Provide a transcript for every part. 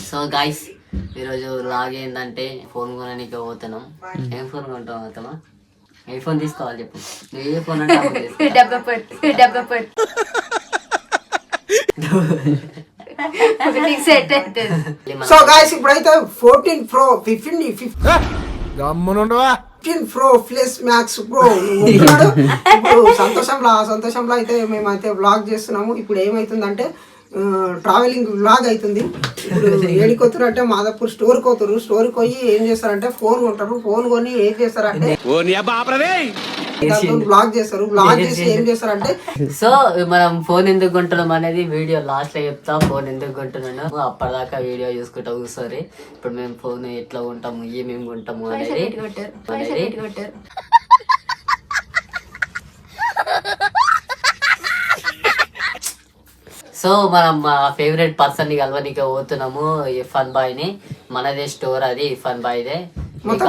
So guys ఈరోజు log ఏంటంటే phone కొనడానికి పోతున్నాం. ఏం ఫోన్ కొంటాం అతమా? ఏ ఫోన్ తీసుకోవాలి చెప్పు. ఏ ఫోన్ అంటే సో గైస్ ఇప్పుడైతే 14 Pro 15 Pro plus max pro ఇప్పుడు సంతోషంలో అయితే మేమైతే వ్లాగ్ చేస్తున్నాము. ఇప్పుడు ఏమైతుందంటే ట్రావెలింగ్ వ్లాగ్ అవుతుంది. ఇప్పుడు ఏడికొత్తురంటే మాదాపూర్ స్టోర్ కోతురు. స్టోర్కి పోయి ఏం చేస్తారంటే ఫోన్ కొంటారు. ఫోన్ కొని ఏం చేస్తారంటే బ్లాగ్ చేస్తారు. బ్లాగ్ చేసి ఏం చేస్తారంటే సో మనం ఫోన్ ఎందుకు కొంటున్నాం అనేది వీడియో లాస్ట్ లో చెప్తా. ఫోన్ ఎందుకు కొంటున్నాను అప్పటిదాకా వీడియో చూసుకుంటా కూర్చోరి. ఇప్పుడు మేము ఫోన్ ఎట్లా కొంటాము, ఏమేమి కొంటాము అనేది సో మనం మా ఫేవరెట్ పర్సన్ ని కలవనికి పోతున్నాము. ఇర్ఫాన్ బాయ్ ని. మనదే స్టోర్ అది, ఇర్ఫాన్ బాయ్ దే.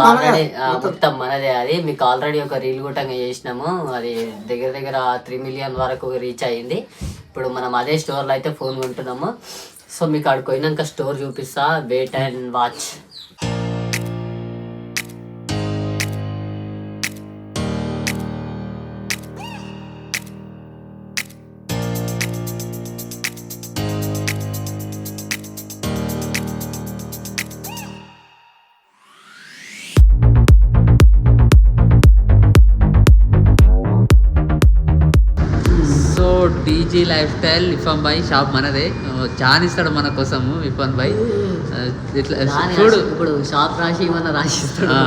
ఆల్రెడీ మొత్తం మనదే అది. మీకు ఆల్రెడీ ఒక రీల్ గుట్టంగా చేసినాము. అది దగ్గర 3 million వరకు రీచ్ అయ్యింది. ఇప్పుడు మనం అదే స్టోర్ లో అయితే ఫోన్ కొంటున్నాము. సో మీకు అక్కడికి పోయినాక స్టోర్ చూపిస్తా. Wait and watch. DG lifestyle Irfan bhai shop మనదే. చాన్ ఇస్తాడు మన కోసము ఇర్ఫాన్ భాయ్. ఇట్లా చూడు ఇప్పుడు షాప్ రాసి ఏమన్నా రాసిస్తాడు.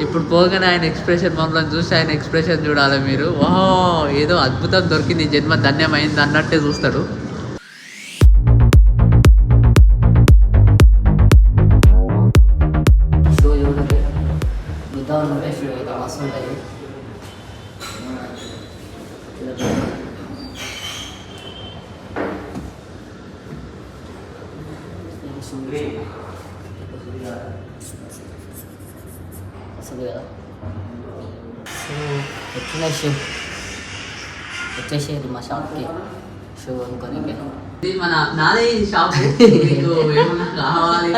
ఇప్పుడు పోగానే ఆయన ఎక్స్ప్రెషన్ మమ్మల్ని చూసి ఆయన ఎక్స్ప్రెషన్ చూడాలి మీరు. ఓహో ఏదో అద్భుతం దొరికింది, జన్మ ధన్యమైంది అన్నట్టే చూస్తాడు. వచ్చేసేది మా షాప్కి షూ అనుకోనికి. మన నాదే షాప్. మీకు ఏమన్నా కావాలి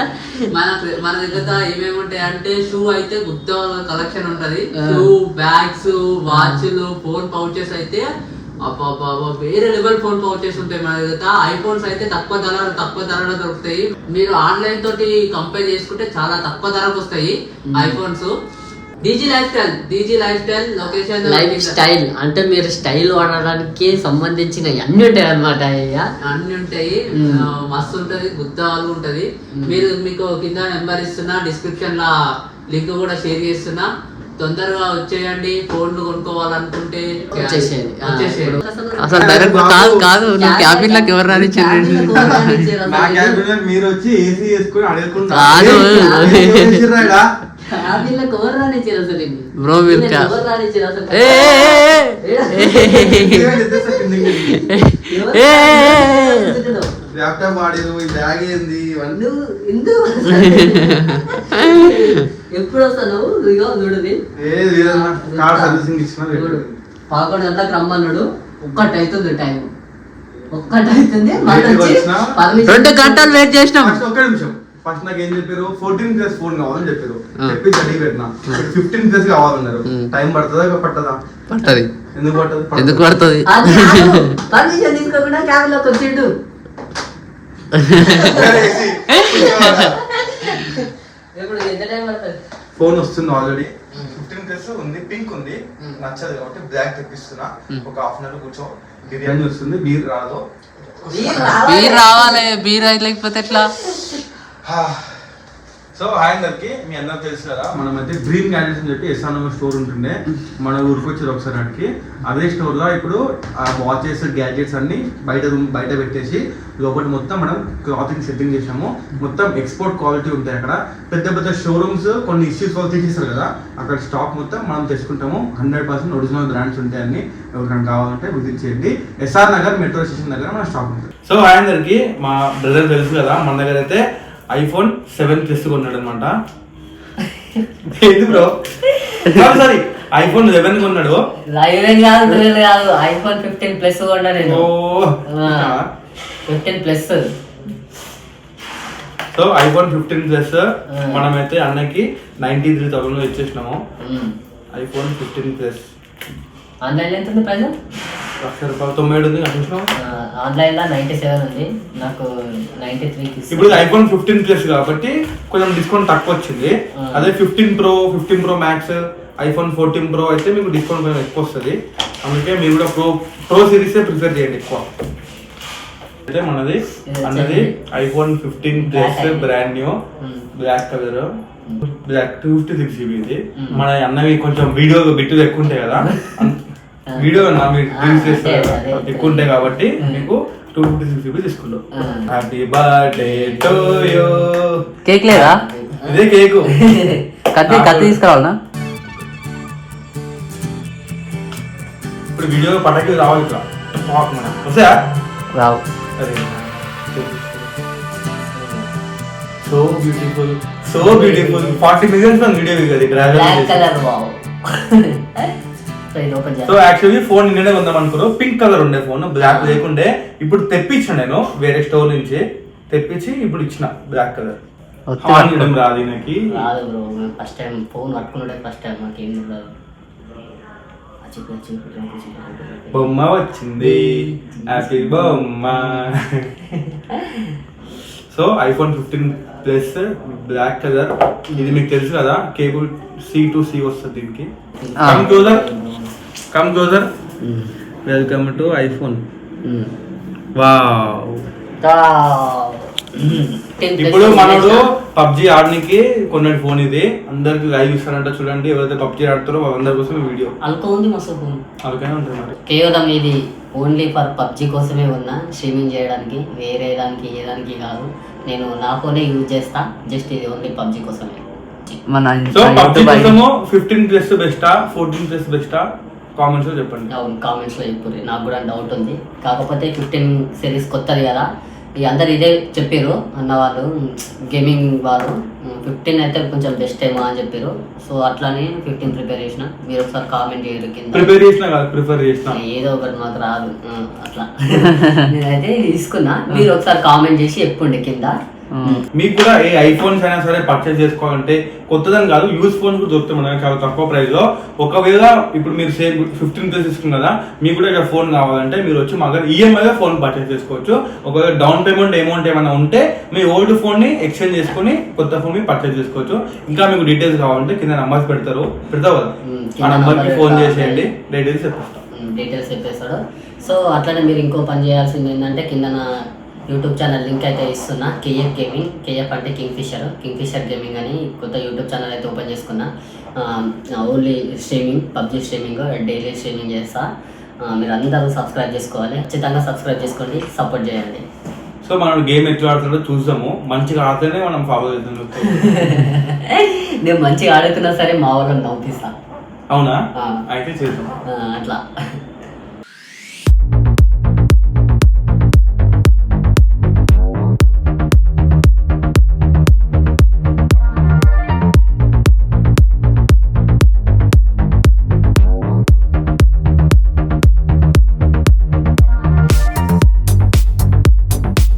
మన దగ్గర ఏమేమి ఉంటాయి అంటే షూ అయితే గుద్ద కలెక్షన్ ఉంటది. షూ, బ్యాగ్స్, వాచ్లు, ఫోన్ పౌచెస్ అయితే వేరే లెవెల్ ఫోన్ పౌచెస్ ఉంటాయి మన దగ్గర. ఐఫోన్స్ అయితే తక్కువ ధరలో దొరుకుతాయి. మీరు ఆన్లైన్ తోటి కంపేర్ చేసుకుంటే చాలా తక్కువ ధరకు వస్తాయి iPhones. DG life style location life style అంటే మీరు స్టైల్ వాడడానికి సంబంధించిన అన్ని ఉంటాయి అనమాట. అన్ని ఉంటాయి. మస్తు ఉంటది, గుద్దాలు ఉంటది. మీకు కింద నెంబర్ ఇస్తున్నా, డిస్క్రిప్షన్ లా లింక్ కూడా షేర్ చేస్తున్నా. తొందరగా వచ్చేయండి. ఫోన్లు కొనుక్కోవాలనుకుంటే వచ్చేసేయండి. అసలు డైరెక్ట్ కాదు నువ్వు క్యాబిన్ లోకి ఎవరు రానిచ్చారు? మీరు వచ్చి ఏసీ వేసుకుని అడుగుకుంటారు. బ్రో మీరు ల్యాప్టాప్ వాడిరు, ఈ బ్యాగ్ ఏంది ఎప్పుడు వస్తాను? కార్ సర్వీసింగ్ ఇచ్చిన 11 గంటలకు రమ్మన్నాడు. ఒక్కటైతుంది టైం, ఒక్కటైతుంది. 2 గంటలు వెయిట్ చేసినాం. ఒక్క నిమిషం. ఫస్ట్ నాకు ఏం చెప్పారు, 14+ ఫోన్ కావాలని చెప్పారు. చెప్పి చదివి పెట్టినా 15+ కావాలన్నారు. టైం పడుతుందా పట్టదా? పట్టది. ఎందుకు పడుతుంది? పర్మిషన్ తీసుకోకుండా క్యాబ్ లోకి వచ్చిండు. ఫోన్ వస్తుంది ఆల్రెడీ. 15+ ఉంది, పింక్ ఉంది. నచ్చదు కాబట్టి బ్లాక్ తెప్పిస్తున్నా. ఒక హాఫ్ అన్ అవర్ కూర్చో. బిర్యానీ వస్తుంది, బీర్ రాదు. బీర్ రావాలి, బీర్ లేకపోతే ఎట్లా? సో హాయ్ అందరికి. మీ అందరూ తెలుసు కదా, మనం అయితే డ్రీమ్ గ్యాడ్జెట్స్ అని చెప్పి ఎస్ఆర్ స్టోర్ ఉంటుండే. మన ఊరికి వచ్చారు ఒకసారి నాటికి. అదే స్టోర్ లో ఇప్పుడు వాచెస్, గ్యాడ్జెట్స్ అన్ని బయట పెట్టేసి లోపల మొత్తం మనం క్లాతింగ్ సెట్టింగ్ చేసాము. మొత్తం ఎక్స్పోర్ట్ క్వాలిటీ ఉంటాయి అక్కడ. పెద్ద పెద్ద కొన్ని ఇష్యూస్ వాళ్ళు తీసేస్తారు కదా, అక్కడ స్టాక్ మొత్తం మనం తెచ్చుకుంటాము. 100% ఒరిజినల్ బ్రాండ్స్ ఉంటాయి. అన్ని ఎవరికైనా కావాలంటే విజిట్ చేయండి. ఎస్ఆర్ నగర్ మెట్రో స్టేషన్ దగ్గర మన స్టాక్ ఉంటుంది. సో హాయ్ అందరికి. మా బ్రదర్ తెలుసు కదా, మన దగ్గర అయితే iPhone 7+ కొన్నాడు అనమాట. బ్రో సారీ, iPhone 11 కొన్నాడు. iPhone 15+ కొన్నా నేను. 15+. సో iPhone 15 ప్లస్ మనమైతే అన్నకి 93,000 ఇచ్చేసినాము. iPhone 15 ప్లస్ ఆన్లైన్ ఎంత ఉంది ప్రైస్? ₹1,90 ఉంది అనుకుంటున్నాం. ఆన్లైన్ లో 97 ఉంది, నాకు 93కి. ఇప్పుడు iPhone 15 ప్లస్ కాబట్టి కొంచెం డిస్కౌంట్ తక్కువ వచ్చింది. అదే 15 Pro Max, iPhone 14 Pro అయితే మీకు డిస్కౌంట్ కొంచెం ఎక్కువ వస్తుంది. అందుకే మీరు కూడా ప్రో సిరీస్ ప్రిఫర్ చేయండి ఎక్కువ. అయితే మనది అన్నది iPhone 15 plus brand new black colour, black 256GB ఇది. మన అన్నవి కొంచెం వీడియో బిట్టు ఎక్కువ ఉంటాయి కదా, వీడియో మీరు రిలీజ్ చేస్తారు కదా ఎక్కువ ఉంటాయి కాబట్టి మీకు 256GB తీసుకున్నాం. Happy birthday to you. Cake లేదా? ఇదే కేకు. కత్తి తీసుకురావాలనా? ఇప్పుడు వీడియో పటాకి రావాలి ఇట్లా వస్తా రావు. So beautiful 40 million video black colour. Wow. So ఇది ఓపెన్ చేద్దాం. సో యాక్చువల్లీ ఫోన్ నిన్ననే కొందాం అనుకున్నాం, పింక్ కలర్ ఉండే ఫోన్, బ్లాక్ లేకుండే. ఇప్పుడు తెప్పించాను నేను వేరే స్టోర్ నుంచి తెప్పించి ఇప్పుడు ఇచ్చిన బ్లాక్ కలర్. ఆన్ చేయడం రాదు ఈయనకి. రాదు బ్రో, ఫస్ట్ టైం ఫోన్ పట్టుకున్నాడే ఫస్ట్ టైం, మాకేం రాదు. బొమ్మ వచ్చింది, హ్యాపీ బొమ్మ. So iPhone 15 plus black colour, ఇది మీకు తెలుసు కదా, కేబుల్ C to C వస్తుంది దీనికి. Come closer. Welcome to iPhone. Wow. ఇప్పుడు మనోడు పబ్జి ఆడడానికి కొన్న ఫోన్ ఇది. అందరికి లైవ్ ఇస్తారంట చూడండి, ఎవరైతే పబ్జి ఆడుతారో వాళ్ళందరి కోసం వీడియో. అల్కో ఉంది మస్తు ఫోన్, అలాగే ఉంటుంది మరి. కేవలం ఇది ఓన్లీ ఫర్ పబ్జి కోసమే ఉన్నా, స్ట్రీమింగ్ చేయడానికి, వేరే దానికి ఏ దానికి కాదు. నేను నా ఫోనే యూజ్ చేస్తా, జస్ట్ ఇది ఓన్లీ పబ్జి కోసమే. సో పబ్జి కోసము 15 ప్లస్ బెస్టా 14 ప్లస్ బెస్టా కామెంట్స్ లో చెప్పండి. అవును, కామెంట్స్ లో చెప్పు, నాకు కూడా డౌట్ ఉంది. కాకపోతే 15 సిరీస్ కొత్తది కదా, ఇక అందరు ఇదే చెప్పారు అన్న వాళ్ళు, గేమింగ్ వాళ్ళు. 15 అయితే కొంచెం బెస్ట్ ఏమో అని చెప్పారు. సో అట్లానే 15 ప్రిపేర్ చేసిన. మీరు ఒకసారి కామెంట్ చేయరు కింద. ప్రిపేర్ చేసిన ఏదో ఒకటి మాకు రాదు అట్లా. నేనైతే తీసుకున్నా, మీరు ఒకసారి కామెంట్ చేసి చెప్పండి కింద. మీకు కూడా ఏ ఐఫోన్స్ అయినా సరే పర్చేస్ చేసుకోవాలంటే కొత్తదని కాదు, యూజ్ ఫోన్స్ కూడా దొరుకుతాయి మనకి చాలా తక్కువ ప్రైస్ లో. ఒకవేళ ఇప్పుడు మీరు సేమ్ 15 ప్లస్ తీసుకున్నారు కదా, మీకు కూడా ఇక్కడ ఫోన్ కావాలంటే మీరు వచ్చి మా దగ్గర ఈఎంఐ గా ఫోన్ పర్చేస్ చేసుకోవచ్చు. ఒకవేళ డౌన్ పేమెంట్ అమౌంట్ ఏమైనా ఉంటే మీ ఓల్డ్ ఫోన్ ని ఎక్స్చేంజ్ చేసుకుని కొత్త ఫోన్ ని పర్చేస్ చేసుకోవచ్చు. ఇంకా మీకు డీటెయిల్స్ కావాలంటే కింద నంబర్స్ పెడతావు కదా, ఆ నంబర్ కి ఫోన్ చేసేయండి, డీటెయిల్స్ చెప్పేస్తాడు. సో అట్లనే మీరు ఇంకో పని చేయాల్సింది ఏంటంటే, కింద నా యూట్యూబ్ ఛానల్ లింక్ అయితే ఇస్తున్నా, KF గేమింగ్. KF అంటే కింగ్ఫిషర్ గేమింగ్ అని కొత్త యూట్యూబ్ ఛానల్ అయితే ఓపెన్ చేసుకున్నా. Only streaming, PUBG streaming, daily streaming చేస్తా. మీరు అందరూ సబ్స్క్రైబ్ చేసుకోవాలి, ఖచ్చితంగా సబ్స్క్రైబ్ చేసుకోండి, సపోర్ట్ చేయండి. సో మనం గేమ్ ఎట్లా ఆడుతుందో చూద్దాము, మంచిగా ఆడితేనే మనం ఫాలో చేద్దాం. నేను మంచిగా ఆడుతున్నా సరే మా వాళ్ళని నవ్వుపిస్తా. అవునా? అయితే చేద్దాం అట్లా.